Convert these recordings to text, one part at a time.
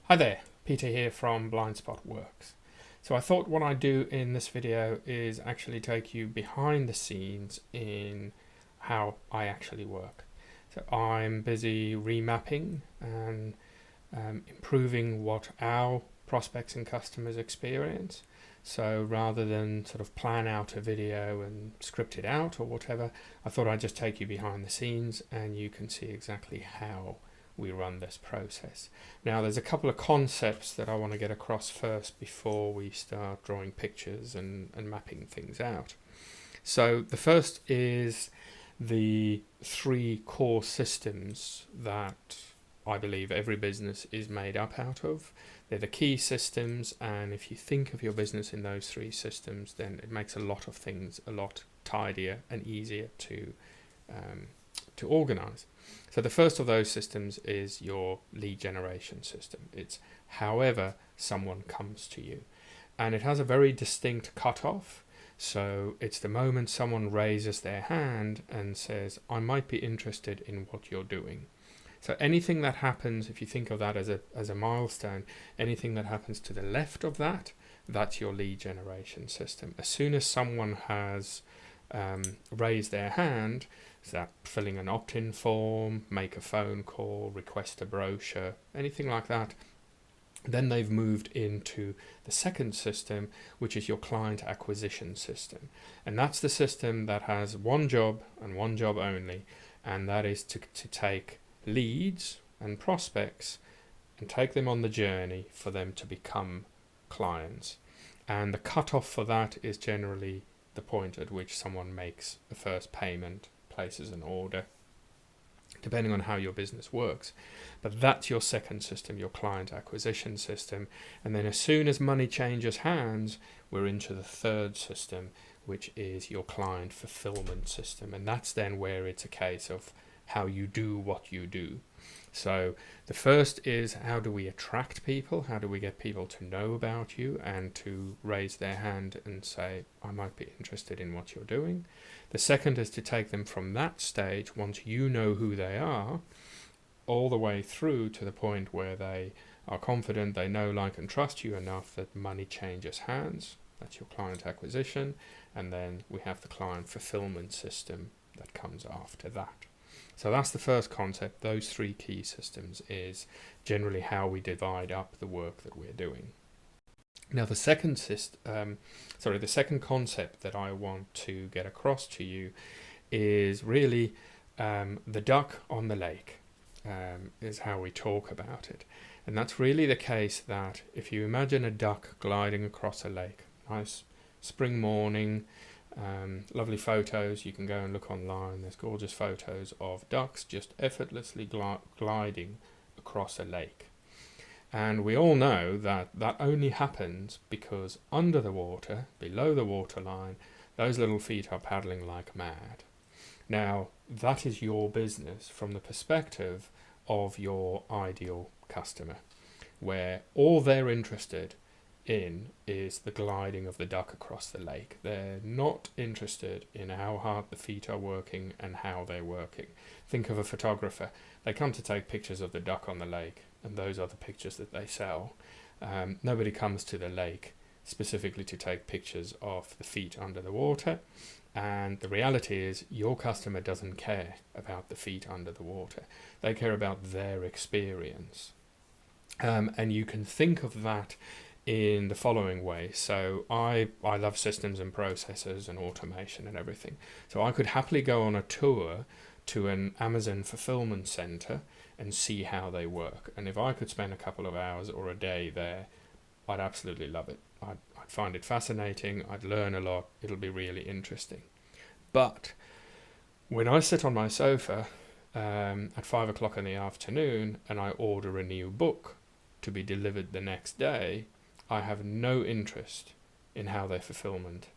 Hi there, Peter here from Blindspot Works. So I thought what I'd do in this video is actually take you behind the scenes in how I actually work. So I'm busy remapping and improving what our prospects and customers experience. So rather than sort of plan out a video and script it out or whatever, I thought I'd just take you behind the scenes and you can see exactly how we run this process. Now there's a couple of concepts that I want to get across first before we start drawing pictures and mapping things out. So the first is the three core systems that I believe every business is made up out of. They're the key systems, and if you think of your business in those three systems, then it makes a lot of things a lot tidier and easier to organize. So the first of those systems is your lead generation system. It's however someone comes to you, and it has a very distinct cutoff. So it's the moment someone raises their hand and says, I might be interested in what you're doing. So anything that happens, if you think of that as a milestone, anything that happens to the left of that, that's your lead generation system. As soon as someone has raised their hand, is that filling an opt-in form, make a phone call, request a brochure, anything like that, then they've moved into the second system, which is your client acquisition system. And that's the system that has one job and one job only, and that is to take leads and prospects and take them on the journey for them to become clients. And the cutoff for that is generally the point at which someone makes the first payment, places an order, depending on how your business works. But that's your second system, your client acquisition system. And then as soon as money changes hands, we're into the third system, which is your client fulfillment system. And that's then where it's a case of how you do what you do. So the first is, how do we attract people? How do we get people to know about you and to raise their hand and say, I might be interested in what you're doing? The second is to take them from that stage, once you know who they are, all the way through to the point where they are confident, they know, like, and trust you enough that money changes hands. That's your client acquisition. And then we have the client fulfillment system that comes after that. So that's the first concept. Those three key systems is generally how we divide up the work that we're doing. Now the second concept that I want to get across to you is really the duck on the lake, is how we talk about it. And that's really the case that if you imagine a duck gliding across a lake, nice spring morning, lovely photos, you can go and look online, there's gorgeous photos of ducks just effortlessly gliding across a lake. And we all know that that only happens because under the water, below the waterline, those little feet are paddling like mad. Now, that is your business from the perspective of your ideal customer, where all they're interested in is the gliding of the duck across the lake. They're not interested in how hard the feet are working and how they're working. Think of a photographer. They come to take pictures of the duck on the lake, and those are the pictures that they sell. Nobody comes to the lake specifically to take pictures of the feet under the water. And the reality is your customer doesn't care about the feet under the water. They care about their experience. And you can think of that in the following way. So I love systems and processes and automation and everything. So I could happily go on a tour to an Amazon fulfillment center and see how they work. And if I could spend a couple of hours or a day there, I'd absolutely love it. I'd find it fascinating. I'd learn a lot. It'll be really interesting. But when I sit on my sofa at 5 o'clock in the afternoon and I order a new book to be delivered the next day, I have no interest in how their fulfillment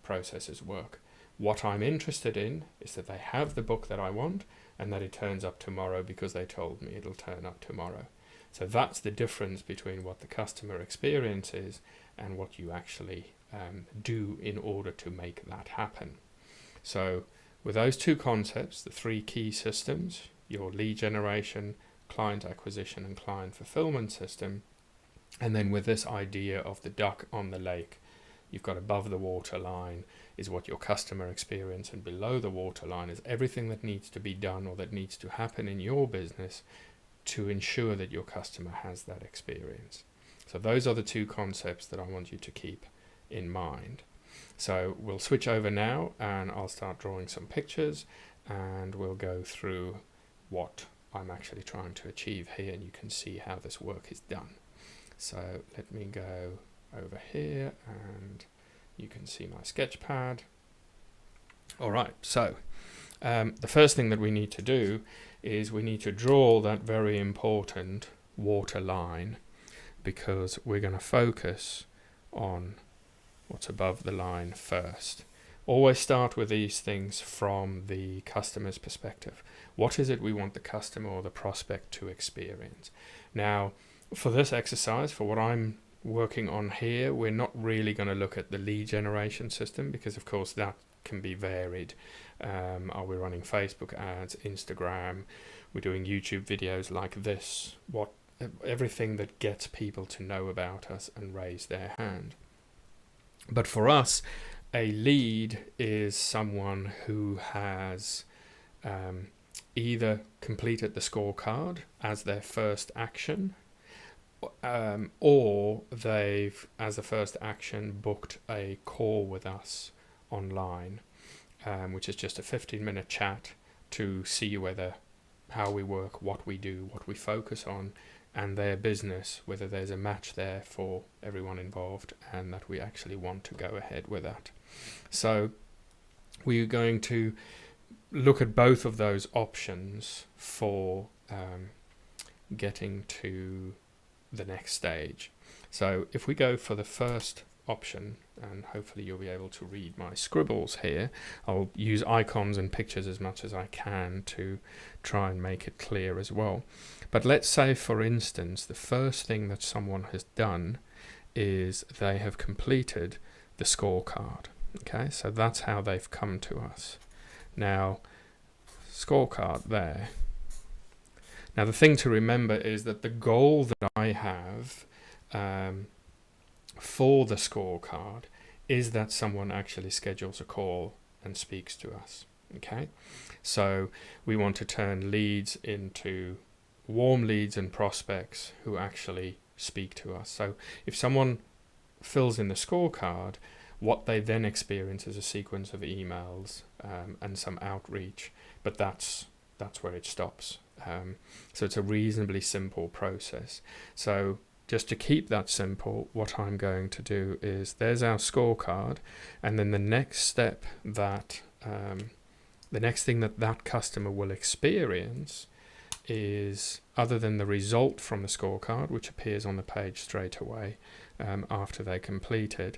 processes work. What I'm interested in is that they have the book that I want and that it turns up tomorrow because they told me it'll turn up tomorrow. So that's the difference between what the customer experience is and what you actually do in order to make that happen. So with those two concepts, the three key systems, your lead generation, client acquisition and client fulfillment system, And then with this idea of the duck on the lake, you've got above the water line is what your customer experience, and below the water line is everything that needs to be done or that needs to happen in your business to ensure that your customer has that experience. So those are the two concepts that I want you to keep in mind. So we'll switch over now and I'll start drawing some pictures and we'll go through what I'm actually trying to achieve here, and you can see how this work is done. So let me go over here and you can see my sketch pad. All right, so the first thing that we need to do is we need to draw that very important water line, because we're going to focus on what's above the line first. Always start with these things from the customer's perspective. What is it we want the customer or the prospect to experience? Now, for this exercise, for what I'm working on here, we're not really going to look at the lead generation system, because of course that can be varied. Are we running Facebook ads, Instagram? We're doing YouTube videos like this. Everything that gets people to know about us and raise their hand. But for us, a lead is someone who has either completed the scorecard as their first action, or they've, as a first action, booked a call with us online, which is just a 15-minute chat to see how we work, what we do, what we focus on, and their business, whether there's a match there for everyone involved and that we actually want to go ahead with that. So we're going to look at both of those options for getting to the next stage. So if we go for the first option, and hopefully you'll be able to read my scribbles here, I'll use icons and pictures as much as I can to try and make it clear as well. But let's say, for instance, the first thing that someone has done is they have completed the scorecard. Okay, so that's how they've come to us. Now, scorecard there. Now, the thing to remember is that the goal that I have for the scorecard is that someone actually schedules a call and speaks to us. Okay, so we want to turn leads into warm leads and prospects who actually speak to us. So if someone fills in the scorecard, what they then experience is a sequence of emails and some outreach, but that's where it stops. So it's a reasonably simple process. So just to keep that simple, what I'm going to do is, there's our scorecard, and then the next step that the next thing that customer will experience is, other than the result from the scorecard, which appears on the page straight away after they complete it,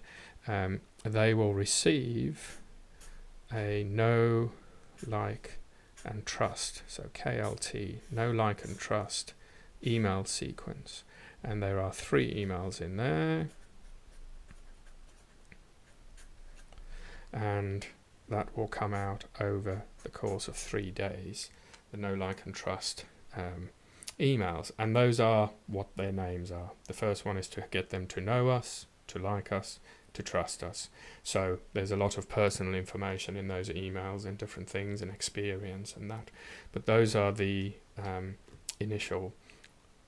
they will receive a know, like, and trust. So KLT, know, like, and trust email sequence. And there are 3 emails in there. And that will come out over the course of 3 days, the know, like, and trust emails. And those are what their names are. The first one is to get them to know us, to like us, to trust us. So there's a lot of personal information in those emails and different things and experience and that. But those are the initial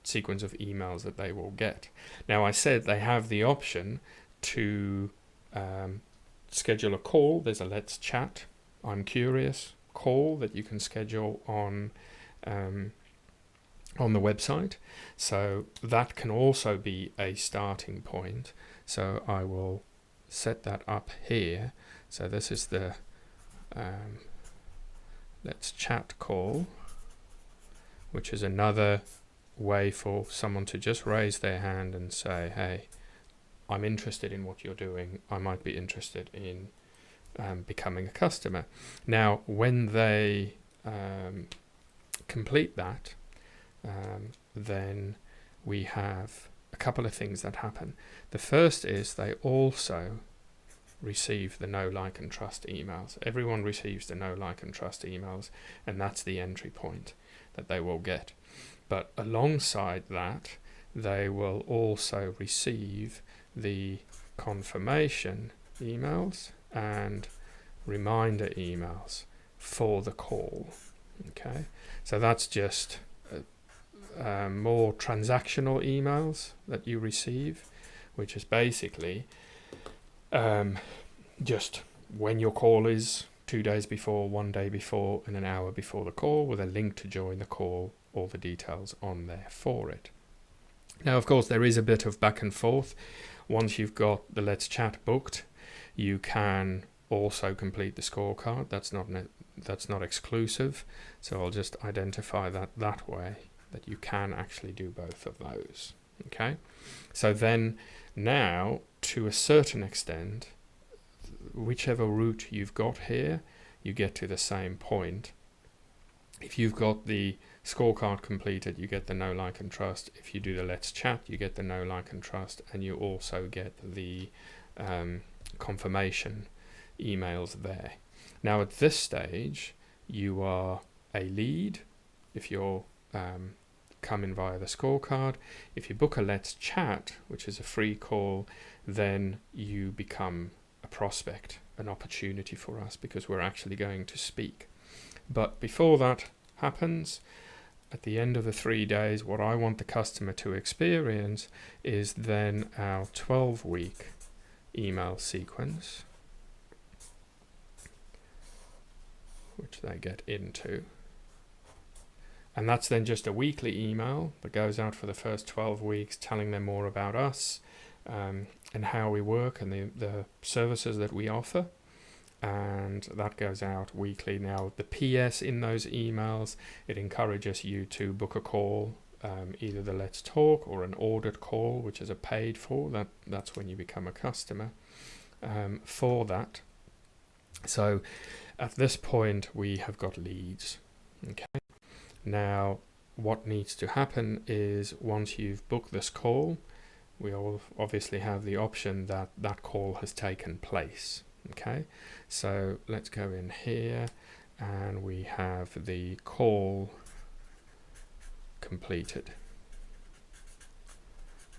sequence of emails that they will get. Now, I said they have the option to schedule a call. There's a let's chat, I'm curious call that you can schedule on the website. So that can also be a starting point. So I will set that up here. So this is the let's chat call, which is another way for someone to just raise their hand and say, hey, I'm interested in what you're doing. I might be interested in becoming a customer. Now, when they complete that, then we have a couple of things that happen. The first is they also receive the know, like, and trust emails. Everyone receives the know, like, and trust emails, and that's the entry point that they will get. But alongside that, they will also receive the confirmation emails and reminder emails for the call. Okay, so that's just more transactional emails that you receive, which is basically just when your call is, 2 days before, 1 day before, and an hour before the call, with a link to join the call, all the details on there for it. Now, of course, there is a bit of back and forth. Once you've got the Let's Chat booked, you can also complete the scorecard. That's not exclusive, so I'll just identify that way, that you can actually do both of those. Okay, so then now, to a certain extent, whichever route you've got here, you get to the same point. If you've got the scorecard completed, you get the know, like and trust. If you do the Let's Chat, you get the know, like and trust, and you also get the confirmation emails there. Now at this stage, you are a lead if you're coming via the scorecard. If you book a Let's Chat, which is a free call, then you become a prospect, an opportunity for us, because we're actually going to speak. But before that happens, at the end of the 3 days, what I want the customer to experience is then our 12-week email sequence, which they get into. And that's then just a weekly email that goes out for the first 12 weeks, telling them more about us and how we work and the services that we offer. And that goes out weekly. Now, the PS in those emails, it encourages you to book a call, either the Let's Talk or an ordered call, which is a paid for. That's when you become a customer for that. So at this point, we have got leads. Okay. Now, what needs to happen is, once you've booked this call, we all obviously have the option that that call has taken place. Okay, so let's go in here and we have the call completed.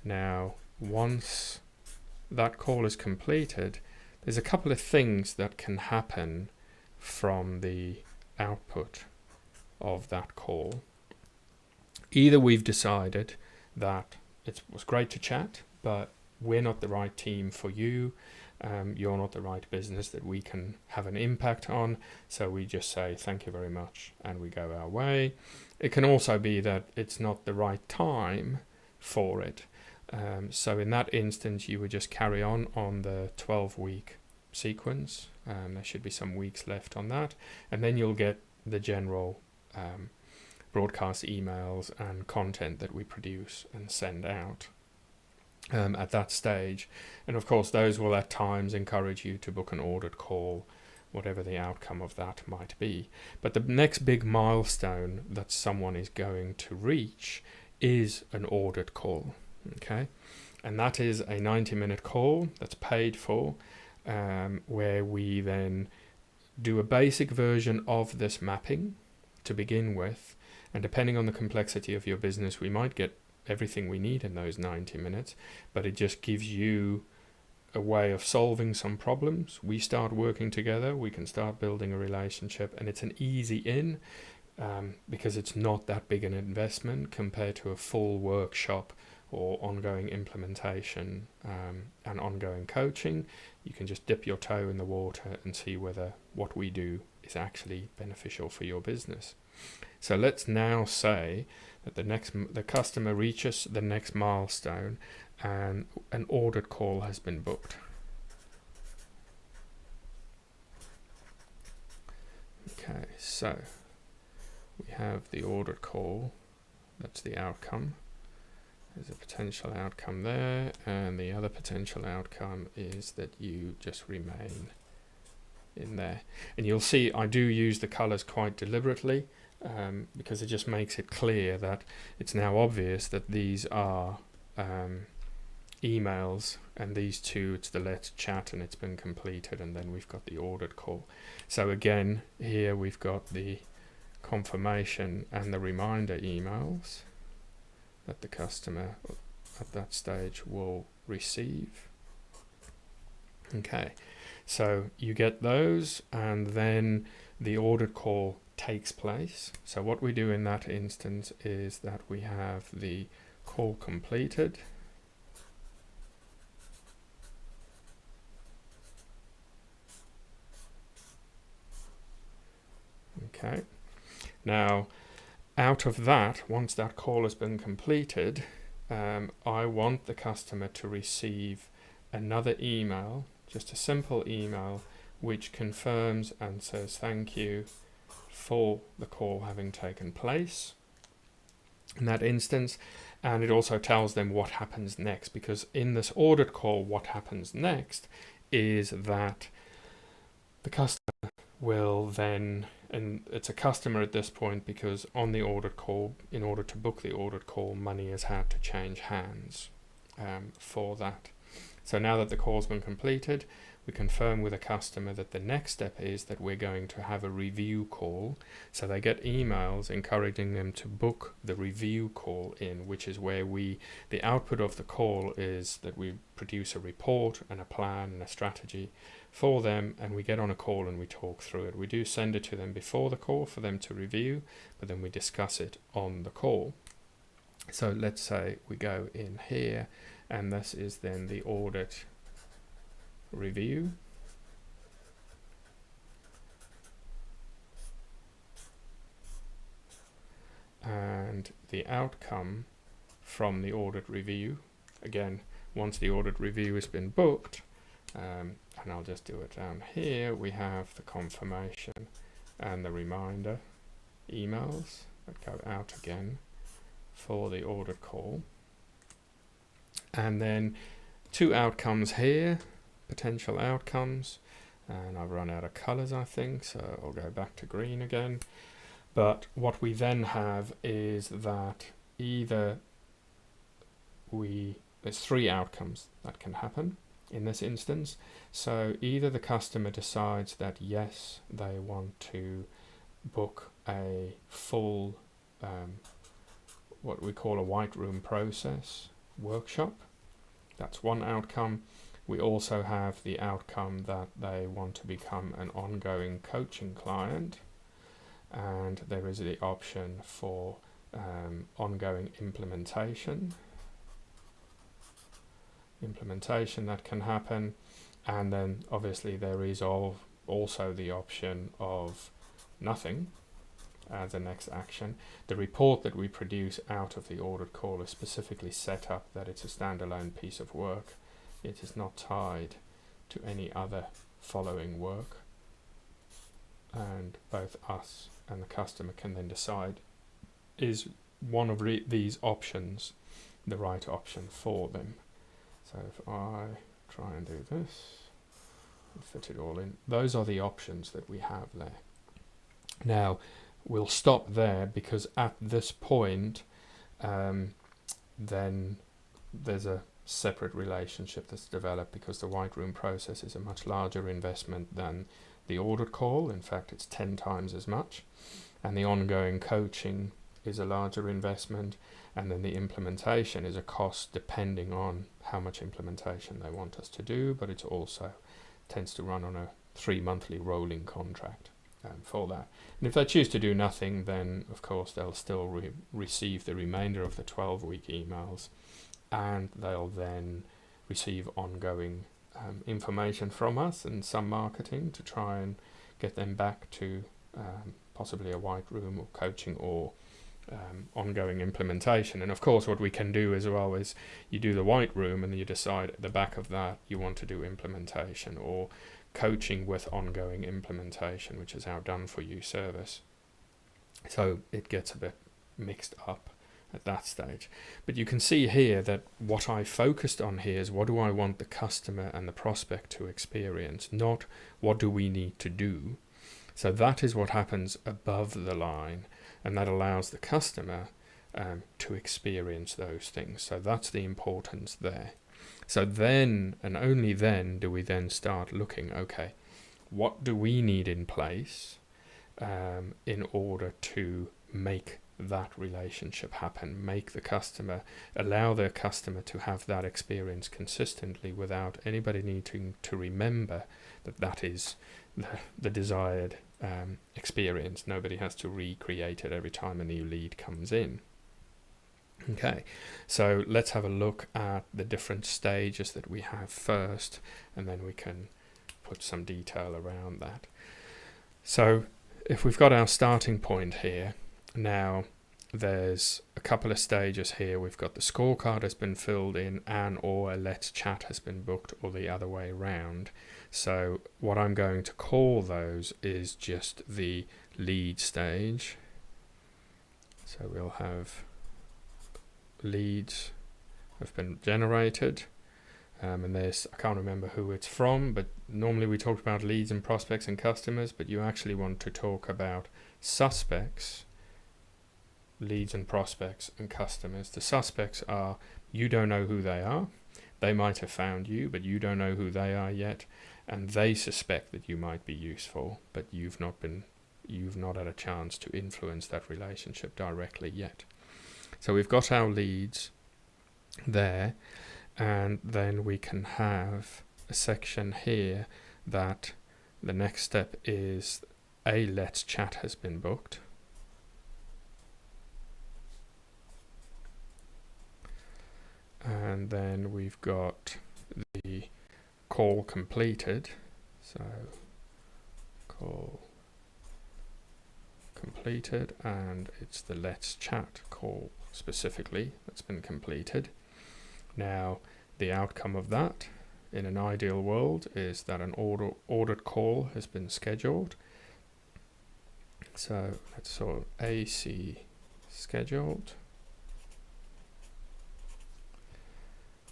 Now, once that call is completed, there's a couple of things that can happen from the output of that call. Either we've decided that it was great to chat, but we're not the right team for you. You're not the right business that we can have an impact on, so we just say thank you very much and we go our way. It can also be that it's not the right time for it. So in that instance, you would just carry on the 12-week sequence. There should be some weeks left on that, and then you'll get the general broadcast emails and content that we produce and send out at that stage. And of course, those will at times encourage you to book an ordered call, whatever the outcome of that might be. But the next big milestone that someone is going to reach is an ordered call. Okay, and that is a 90-minute call that's paid for, where we then do a basic version of this mapping to begin with, and depending on the complexity of your business, we might get everything we need in those 90 minutes, but it just gives you a way of solving some problems. We start working together, we can start building a relationship, and it's an easy in, because it's not that big an investment compared to a full workshop or ongoing implementation and ongoing coaching. You can just dip your toe in the water and see whether what we do is actually beneficial for your business. So let's now say that the customer reaches the next milestone and an ordered call has been booked. Okay, so we have the ordered call. That's the outcome. There's a potential outcome there, and the other potential outcome is that you just remain in there. And you'll see I do use the colors quite deliberately, because it just makes it clear that it's now obvious that these are emails, and these two, it's the Let's Chat and it's been completed, and then we've got the ordered call. So again, here we've got the confirmation and the reminder emails that the customer at that stage will receive. Okay, so you get those, and then the audit call takes place. So what we do in that instance is that we have the call completed. Okay, now out of that, once that call has been completed, I want the customer to receive another email, just a simple email, which confirms and says thank you for the call having taken place in that instance. And it also tells them what happens next, because in this audit call, what happens next is that the customer will then, and it's a customer at this point because on the audit call, in order to book the audit call, money has had to change hands for that. So now that the call's been completed, we confirm with a customer that the next step is that we're going to have a review call. So they get emails encouraging them to book the review call in, which is where the output of the call is that we produce a report and a plan and a strategy for them, and we get on a call and we talk through it. We do send it to them before the call for them to review, but then we discuss it on the call. So let's say we go in here, and this is then the audit review. And the outcome from the audit review, again, once the audit review has been booked, and I'll just do it down here, we have the confirmation and the reminder emails that go out again for the audit call. And then 2 outcomes here, potential outcomes, and I've run out of colors, I think, so I'll go back to green again. But what we then have is that either there's 3 outcomes that can happen in this instance. So either the customer decides that yes, they want to book a full what we call a white room process workshop. That's one outcome. We also have the outcome that they want to become an ongoing coaching client, and there is the option for ongoing implementation that can happen. And then obviously there is also the option of nothing as the next action. The report that we produce out of the audit call is specifically set up that it's a standalone piece of work. It is not tied to any other following work, and both us and the customer can then decide, is one of these options the right option for them. So if I try and do this and fit it all in, those are the options that we have there. Now we'll stop there, because at this point then there's a separate relationship that's developed, because the white room process is a much larger investment than the audit call. In fact, it's 10 times as much, and the ongoing coaching is a larger investment, and then the implementation is a cost depending on how much implementation they want us to do, but it also tends to run on a 3 monthly rolling contract for that. And if they choose to do nothing, then of course they'll still receive the remainder of the 12-week emails, and they'll then receive ongoing information from us and some marketing to try and get them back to possibly a white room or coaching or ongoing implementation. And of course what we can do as well is you do the white room and you decide at the back of that you want to do implementation or coaching with ongoing implementation, which is our done for you service. So it gets a bit mixed up at that stage. But you can see here that what I focused on here is what do I want the customer and the prospect to experience, not what do we need to do. So that is what happens above the line, and that allows the customer to experience those things. So that's the importance there. So then, and only then, do we then start looking, okay, what do we need in place in order to make that relationship happen, allow their customer to have that experience consistently without anybody needing to remember that is the desired experience. Nobody has to recreate it every time a new lead comes in. Okay, so let's have a look at the different stages that we have first, and then we can put some detail around that. So if we've got our starting point here, now there's a couple of stages here. We've got the scorecard has been filled in, and or a let's chat has been booked, or the other way around. So what I'm going to call those is just the lead stage. So we'll have leads have been generated, and this, I can't remember who it's from, but normally we talked about leads and prospects and customers, but you actually want to talk about suspects, leads and prospects and customers. The suspects are, you don't know who they are. They might have found you, but you don't know who they are yet, and they suspect that you might be useful, but you've not had a chance to influence that relationship directly yet. So we've got our leads there, and then we can have a section here that the next step is a let's chat has been booked. And then we've got the call completed. So call completed, and it's the let's chat call specifically that's been completed. Now the outcome of that in an ideal world is that an ordered call has been scheduled. So let's sort of AC scheduled,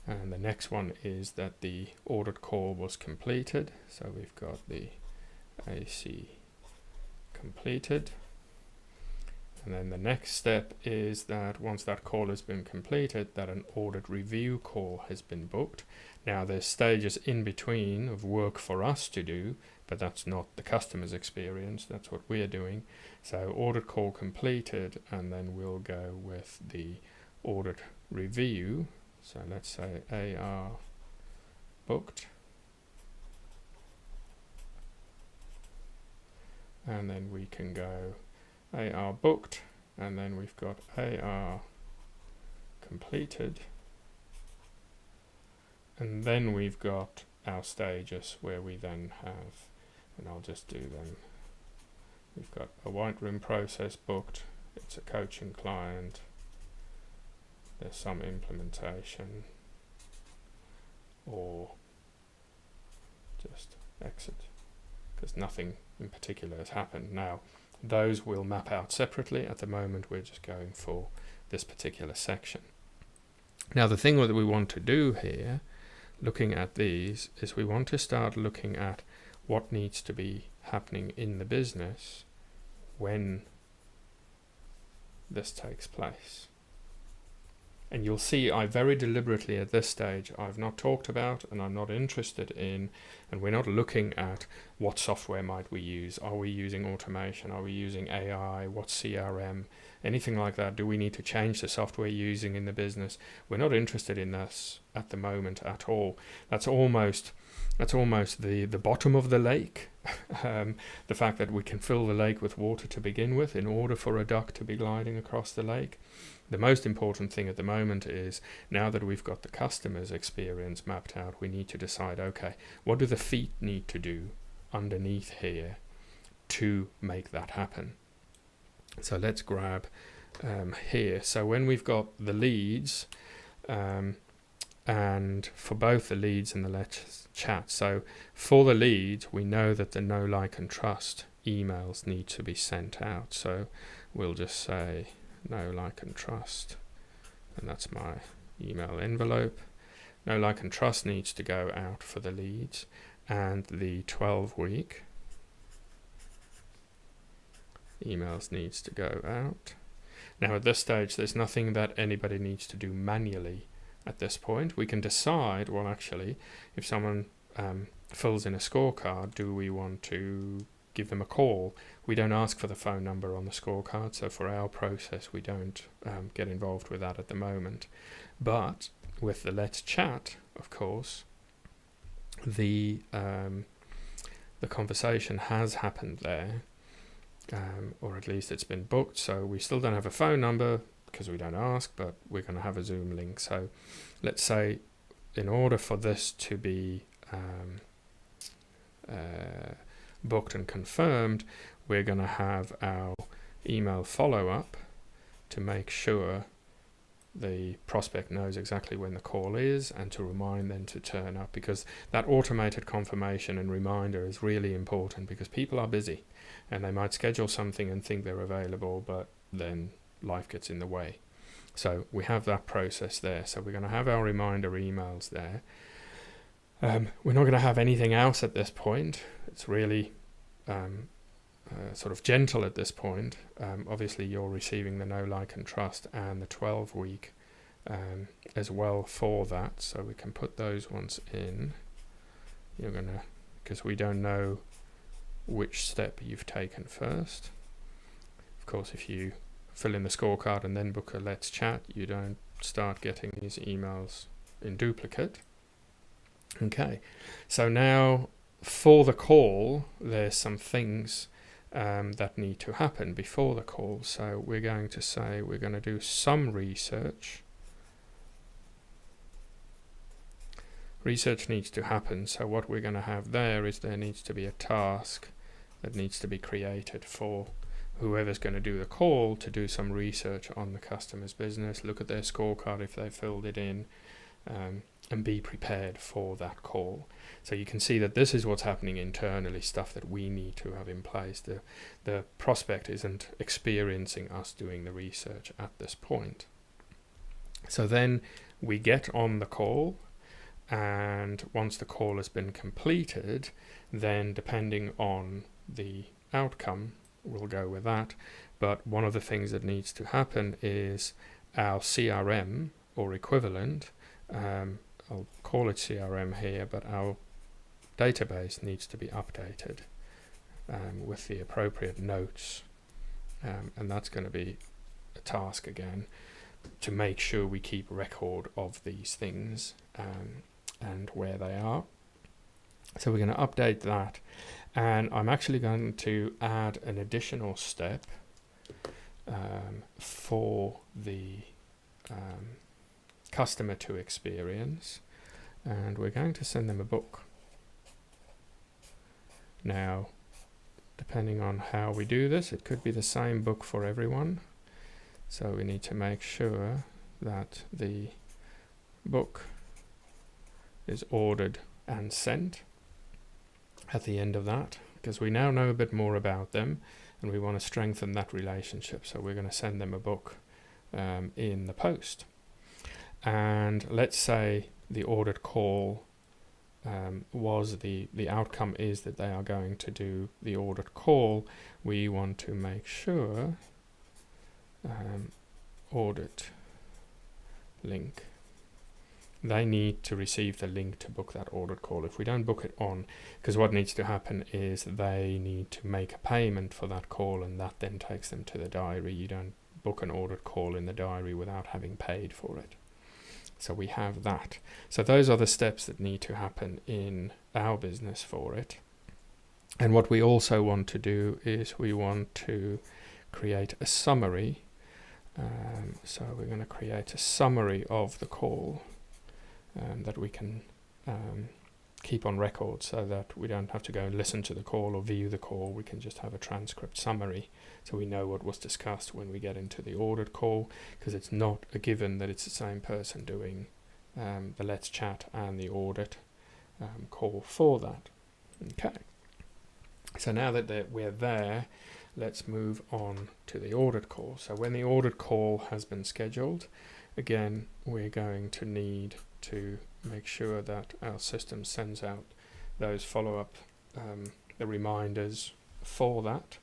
and the next one is that the ordered call was completed. So we've got the AC completed. And then the next step is that once that call has been completed, that an ordered review call has been booked. Now there's stages in between of work for us to do, but that's not the customer's experience, that's what we're doing. So ordered call completed, and then we'll go with the ordered review. So let's say AR booked. And then we can go AR booked, and then we've got AR completed, and then we've got our stages where we then have, and I'll just do them, we've got a white room process booked, it's a coaching client, there's some implementation, or just exit, because nothing in particular has happened. Now those will map out separately. At the moment we're just going for this particular section. Now the thing that we want to do here, looking at these, is we want to start looking at what needs to be happening in the business when this takes place. And you'll see I very deliberately at this stage I've not talked about, and I'm not interested in, and we're not looking at what software might we use. Are we using automation? Are we using AI? What's CRM? Anything like that? Do we need to change the software using in the business? We're not interested in this at the moment at all. That's almost the bottom of the lake. The fact that we can fill the lake with water to begin with in order for a duck to be gliding across the lake. The most important thing at the moment is, now that we've got the customer's experience mapped out, we need to decide, okay, what do the feet need to do underneath here to make that happen? So let's grab here. So when we've got the leads, and for both the leads and the let's chat, so for the leads, we know that the know, like and trust emails need to be sent out. So we'll just say know, like and trust, and that's my email envelope. Know, like and trust needs to go out for the leads, and the 12-week emails needs to go out. Now at this stage there's nothing that anybody needs to do manually at this point. We can decide, well actually, if someone fills in a scorecard, do we want to give them a call. We don't ask for the phone number on the scorecard, so for our process we don't get involved with that at the moment. But with the Let's Chat, of course, the conversation has happened there, or at least it's been booked, so we still don't have a phone number because we don't ask, but we're going to have a Zoom link. So let's say in order for this to be booked and confirmed, we're going to have our email follow-up to make sure the prospect knows exactly when the call is and to remind them to turn up, because that automated confirmation and reminder is really important, because people are busy and they might schedule something and think they're available, but then life gets in the way. So we have that process there. So we're going to have our reminder emails there. We're not going to have anything else at this point. It's really sort of gentle at this point. Obviously you're receiving the know, like and trust and the 12-week as well for that, so we can put those ones in. You're going to, because we don't know which step you've taken first. Of course, if you fill in the scorecard and then book a Let's Chat, you don't start getting these emails in duplicate. Okay, so now for the call, there's some things that need to happen before the call. So we're going to say we're going to do some research. Research needs to happen, so what we're going to have there is there needs to be a task that needs to be created for whoever's going to do the call to do some research on the customer's business, look at their scorecard if they filled it in, and be prepared for that call. So you can see that this is what's happening internally, stuff that we need to have in place. The prospect isn't experiencing us doing the research at this point. So then we get on the call, and once the call has been completed, then depending on the outcome, we'll go with that. But one of the things that needs to happen is our CRM or equivalent, I'll call it CRM here, but our database needs to be updated with the appropriate notes, and that's going to be a task again to make sure we keep record of these things and where they are. So we're going to update that, and I'm actually going to add an additional step for the customer to experience, and we're going to send them a book. Now, depending on how we do this, it could be the same book for everyone, so we need to make sure that the book is ordered and sent at the end of that, because we now know a bit more about them and we want to strengthen that relationship, so we're going to send them a book in the post. And let's say the ordered call was the outcome is that they are going to do the ordered call. We want to make sure ordered link. They need to receive the link to book that ordered call. If we don't book it on, because what needs to happen is they need to make a payment for that call, and that then takes them to the diary. You don't book an ordered call in the diary without having paid for it. So we have that. So those are the steps that need to happen in our business for it. And what we also want to do is we want to create a summary. So we're going to create a summary of the call that we can keep on record, so that we don't have to go and listen to the call or view the call. We can just have a transcript summary, so we know what was discussed when we get into the ordered call, because it's not a given that it's the same person doing the Let's Chat and the audit call for that. Okay, so now that we're there, let's move on to the audit call. So when the audit call has been scheduled, again, we're going to need to make sure that our system sends out those follow-up, the reminders for that,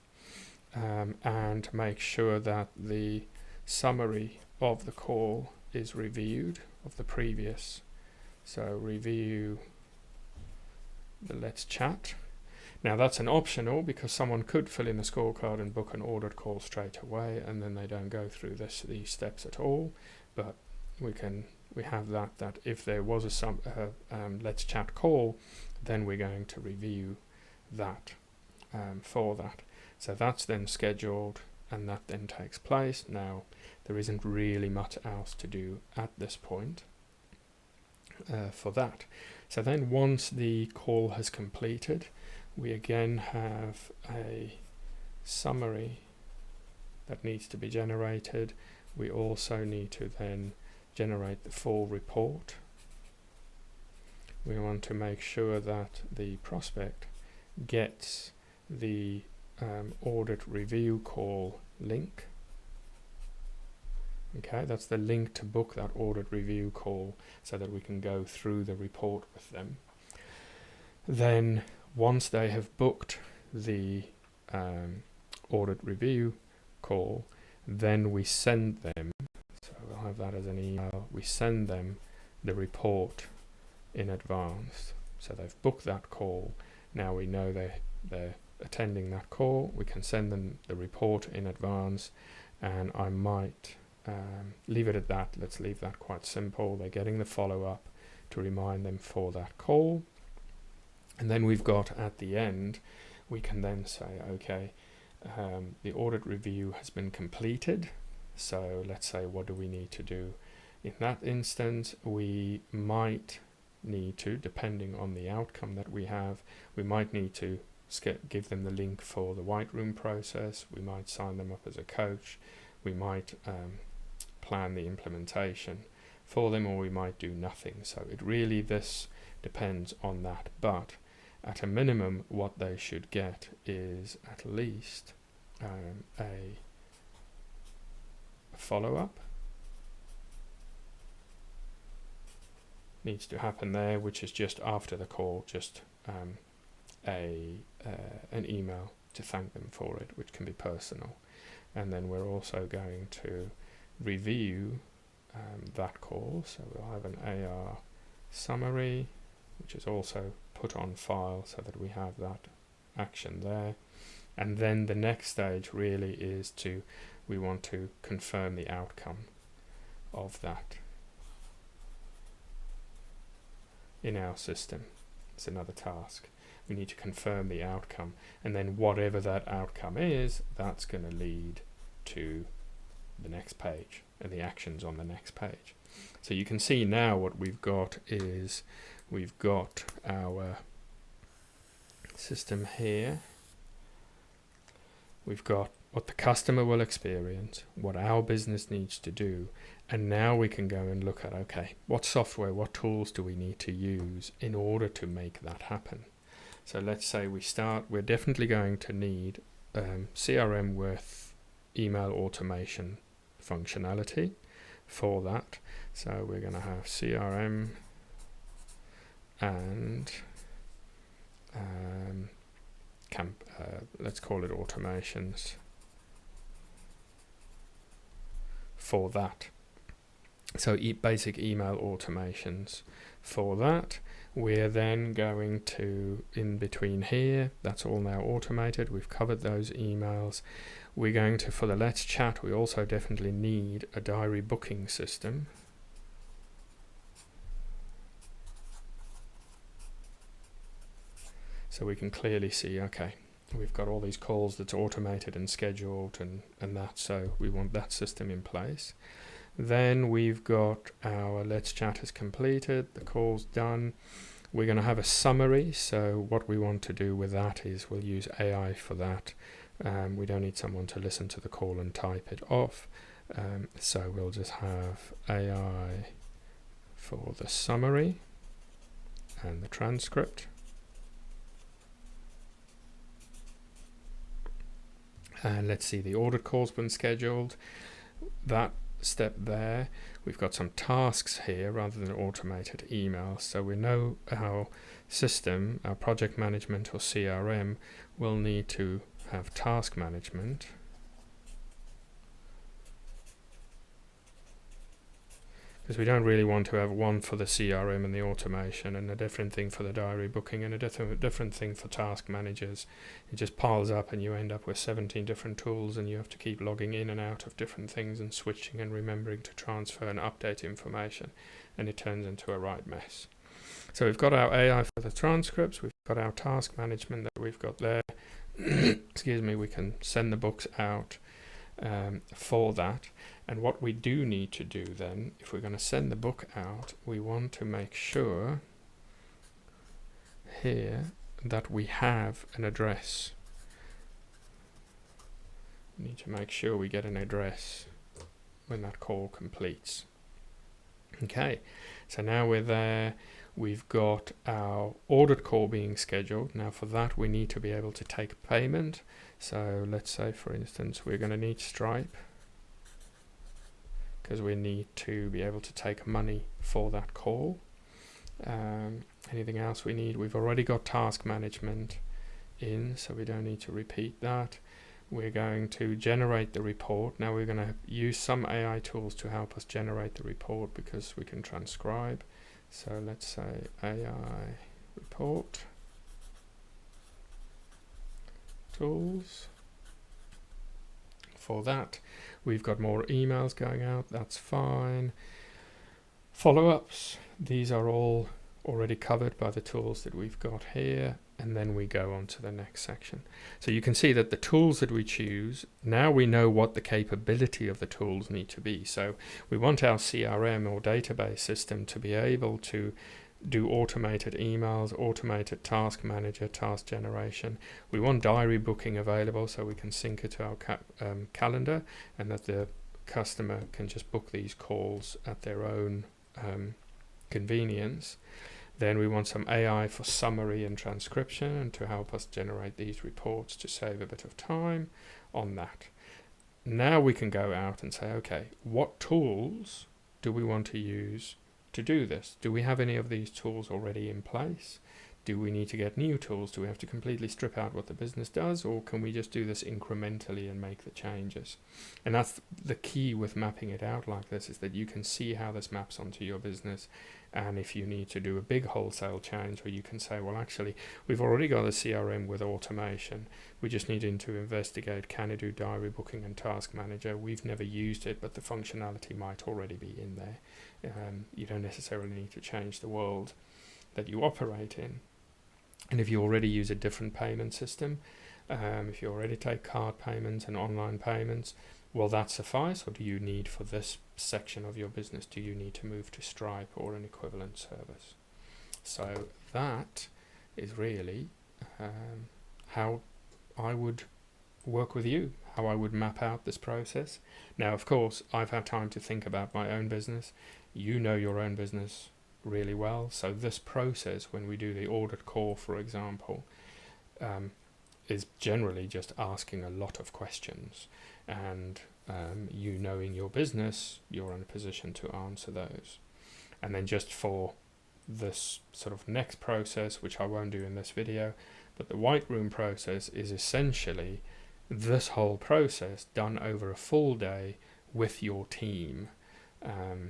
and make sure that the summary of the call is reviewed of the previous. So review the Let's Chat. Now that's an optional, because someone could fill in a scorecard and book an audit call straight away, and then they don't go through these steps at all. But we have that if there was a let's chat call, then we're going to review that for that. So that's then scheduled, and that then takes place. Now there isn't really much else to do at this point for that. So then once the call has completed, we again have a summary that needs to be generated. We also need to then generate the full report. We want to make sure that the prospect gets the audit review call link. Okay, that's the link to book that audit review call so that we can go through the report with them. Then once they have booked the audit review call, then we send them, so we'll have that as an email, we send them the report in advance. So they've booked that call, now we know they're attending that call, we can send them the report in advance, and I might leave it at that. Let's leave that quite simple. They're getting the follow-up to remind them for that call. And then we've got at the end, we can then say, okay, the audit review has been completed. So let's say, what do we need to do? In that instance, we might need to, depending on the outcome that we have, we might need to give them the link for the white room process. We might sign them up as a coach. We might plan the implementation for them, or we might do nothing. So it really, this depends on that. But at a minimum, what they should get is at least a follow-up needs to happen there, which is just after the call, just an email to thank them for it, which can be personal. And then we're also going to review that call, so we'll have an AR summary, which is also put on file so that we have that action there. And then the next stage really is we want to confirm the outcome of that in our system. It's another task. We need to confirm the outcome, and then whatever that outcome is, that's going to lead to the next page and the actions on the next page. So you can see now what we've got is we've got our system here. We've got what the customer will experience, what our business needs to do, and now we can go and look at, okay, what software, what tools do we need to use in order to make that happen? So let's say we're definitely going to need CRM with email automation functionality for that. So we're going to have CRM and let's call it automations for that. So basic email automations for that. We're then going to, in between here, that's all now automated. We've covered those emails. We're going to, for the Let's Chat, we also definitely need a diary booking system. So we can clearly see, okay, we've got all these calls that's automated and scheduled and that, so we want that system in place. Then we've got our Let's Chat is completed, the call's done. We're going to have a summary, so what we want to do with that is we'll use AI for that. We don't need someone to listen to the call and type it off, so we'll just have AI for the summary and the transcript. And let's see, the audit call's been scheduled. That step there, we've got some tasks here rather than automated emails, so we know our system, our project management or CRM, will need to have task management. because we don't really want to have one for the CRM and the automation, and a different thing for the diary booking, and a different thing for task managers. It just piles up and you end up with 17 different tools, and you have to keep logging in and out of different things and switching and remembering to transfer and update information, and it turns into a right mess. So we've got our AI for the transcripts, we've got our task management that we've got there. Excuse me, we can send the books out for that. And what we do need to do then, if we're going to send the book out, we want to make sure here that we have an address. We need to make sure we get an address when that call completes. Okay, so now we're there. We've got our audit call being scheduled. Now for that we need to be able to take payment. So let's say, for instance, we're going to need Stripe, because we need to be able to take money for that call. Anything else we need? We've already got task management in, so we don't need to repeat that. We're going to generate the report. Now we're going to use some AI tools to help us generate the report, because we can transcribe. So let's say AI report tools. For that, we've got more emails going out. That's fine. Follow-ups. These are all already covered by the tools that we've got here. And then we go on to the next section. So you can see that the tools that we choose, now we know what the capability of the tools need to be. So we want our CRM or database system to be able to do automated emails, automated task manager, task generation. We want diary booking available so we can sync it to our calendar, and that the customer can just book these calls at their own convenience. Then we want some AI for summary and transcription, and to help us generate these reports to save a bit of time on that. Now we can go out and say, okay, what tools do we want to use to do this? Do we have any of these tools already in place? Do we need to get new tools? Do we have to completely strip out what the business does, or can we just do this incrementally and make the changes? And that's the key with mapping it out like this, is that you can see how this maps onto your business. And if you need to do a big wholesale change, where you can say, well, actually, we've already got a CRM with automation. We just need to investigate, can it do diary booking and task manager? We've never used it, but the functionality might already be in there. You don't necessarily need to change the world that you operate in. And if you already use a different payment system, if you already take card payments and online payments, will that suffice, or do you need, for this section of your business, do you need to move to Stripe or an equivalent service? So that is really how I would work with you, how I would map out this process. Now, of course, I've had time to think about my own business. You know your own business really well. So this process, when we do the audit call, for example, is generally just asking a lot of questions, and you knowing your business, you're in a position to answer those. And then just for this sort of next process, which I won't do in this video, but the white room process is essentially this whole process done over a full day with your team,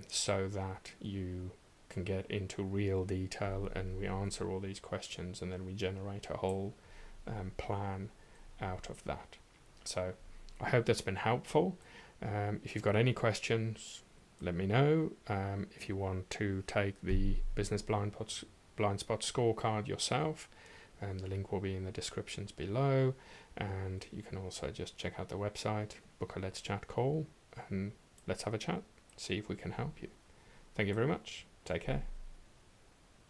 so that you can get into real detail, and we answer all these questions, and then we generate a whole plan out of that. So I hope that's been helpful. If you've got any questions, let me know. If you want to take the Business Blindspot scorecard yourself, the link will be in the descriptions below, and you can also just check out the website, book a Let's Chat call, and let's have a chat, see if we can help you. Thank you very much. Take care.